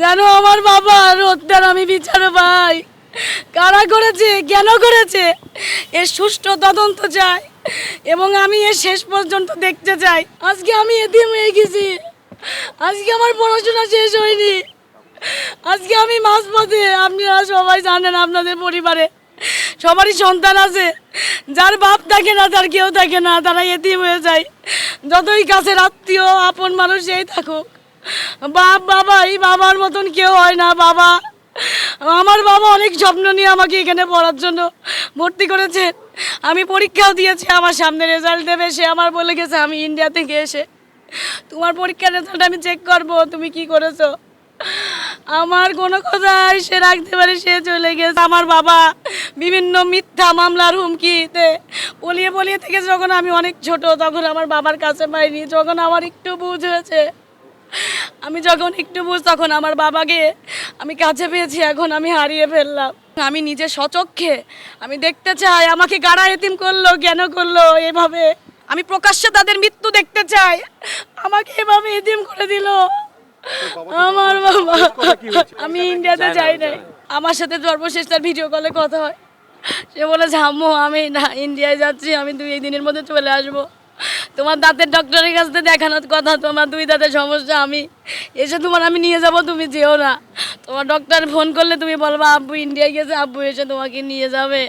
জানো আমার বাবার হত্যার আমি বিচার পাই। কারা করেছে, কেন করেছে, এর সুষ্ঠু তদন্ত চাই এবং আমি এর শেষ পর্যন্ত দেখতে চাই। আজকে আমি এতিম হয়ে গেছি, আজকে আমার পড়াশোনা শেষ হয়নি, আজকে আমি মাঝপথে। আপনারা সবাই জানেন আপনাদের পরিবারে সবারই সন্তান আছে, যার বাপ থাকে না, তার কেউ থাকে না, তারা এতিম হয়ে যায়। যতই কাছের আত্মীয় আপন মানুষ যেই থাকুক, বাবাই বাবার মতন কেউ হয় না। আমার বাবা অনেক স্বপ্ন নিয়ে আমাকে এখানে পড়ার জন্য ভর্তি করেছে। আমি পরীক্ষাও দিয়েছি, আমার সামনে রেজাল্ট দেবে, সে আমার বলে গেছে আমি ইন্ডিয়া থেকে এসে তোমার পরীক্ষার রেজাল্ট আমি চেক করব, তুমি কি করেছো। আমার কোনো কথাই সে রাখতে পারে, সে চলে গেছে। আমার বাবা বিভিন্ন মিথ্যা মামলার হুমকিতে বলিয়ে বলিয়ে থেকে যখন আমি অনেক ছোট, তখন আমার বাবার কাছে পাইনি। যখন আমার একটু বুঝ হয়েছে, আমি যখন একটু বুঝ, তখন আমার বাবাকে আমি কাছে পেয়েছি, এখন আমি হারিয়ে ফেললাম। আমি নিজে স্বচক্ষে আমি দেখতে চাই আমাকে কারা এতিম করলো, কেন করলো এভাবে। আমি প্রকাশ্যে তাদের মৃত্যু দেখতে চাই, আমাকে এভাবে এতিম করে দিল আমার বাবা। আমি ইন্ডিয়াতে যাই নাই, আমার সাথে সর্বশেষ তার ভিডিও কলে কথা হয়। সে বলেছে আম্মু আমি না ইন্ডিয়ায় যাচ্ছি, আমি 2 দিনের মধ্যে চলে আসবো। তোমার দাঁতের ডক্টরের কাছে দেখানোর কথা, তোমার 2 দাঁতের সমস্যা, আমি এসে আমি নিয়ে যাব, তুমি যেও না। তোমার ডক্টর ফোন করলে তুমি বলবা আব্বু ইন্ডিয়ায় গেছে, আব্বু এসে তোমাকে নিয়ে যাবে,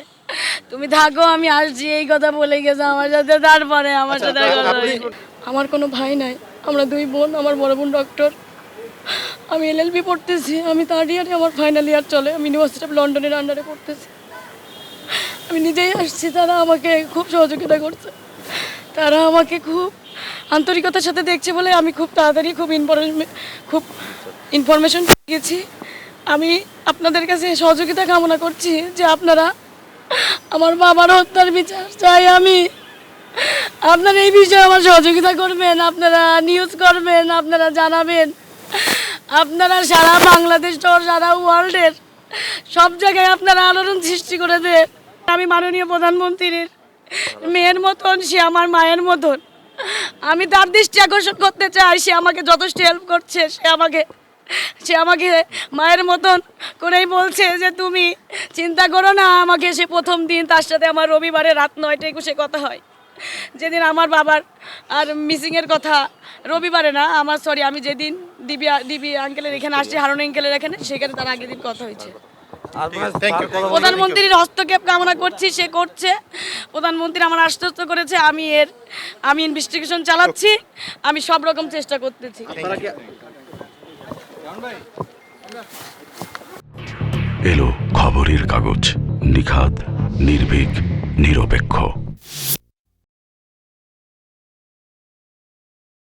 তুমি থাকো আমি আসছি, এই কথা বলে গেছে আমার সাথে। তারপরে আমার সাথে আমার কোনো ভাই নাই, আমরা 2 বোন। আমার বড় বোন ডক্টর, আমি LLB পড়তেছি, আমি 3rd ইয়ারে, আমার ফাইনাল ইয়ার চলে। আমি ইউনিভার্সিটি অফ লন্ডনের আন্ডারে পড়তেছি। আমি নিজেই আসছি, তারা আমাকে খুব সহযোগিতা করছে, তারা আমাকে খুব আন্তরিকতার সাথে দেখছে বলে আমি খুব তাড়াতাড়ি খুব ইনফরমেশন পেয়েছি। আমি আপনাদের কাছে সহযোগিতা কামনা করছি যে আপনারা আমার বাবার হত্যার বিচার চাই আমি। আপনারা এই বিষয়ে আমার সহযোগিতা করবেন, আপনারা নিউজ করবেন, আপনারা জানাবেন, আপনারা সারা বাংলাদেশ সহ সারা ওয়ার্ল্ডের সব জায়গায় আপনারা আলোড়ন সৃষ্টি করে দেন। আমি মাননীয় প্রধানমন্ত্রীর মেয়ের মতন, সে আমার মায়ের মতন, আমি তার দৃষ্টি আকর্ষণ করতে চাই। সে আমাকে যথেষ্ট হেল্প করছে, সে আমাকে মায়ের মতন করেই বলছে যে তুমি চিন্তা করো না। আমাকে সে প্রথম দিন তার সাথে আমার রবিবারে রাত 9টা 21-এ কথা হয়, যেদিন আমার বাবার আর মিসিংয়ের কথা। রবিবারে না, আমি যেদিন দিবি আঙ্কেলের এখানে আসছি, হারুন আঙ্কেলের এখানে, সেখানে তার আগের দিন কথা হয়েছে। প্রধানমন্ত্রীর হস্তক্ষেপ কামনা করছি, সে করছে। প্রধানমন্ত্রী আমার আশ্বস্ত করেছে, আমি ইনভেস্টিগেশন চালাচ্ছি, আমি সব রকম চেষ্টা করতেছি। এলো খবরের কাগজ, নিখাত, নির্ভীক, নিরপেক্ষ।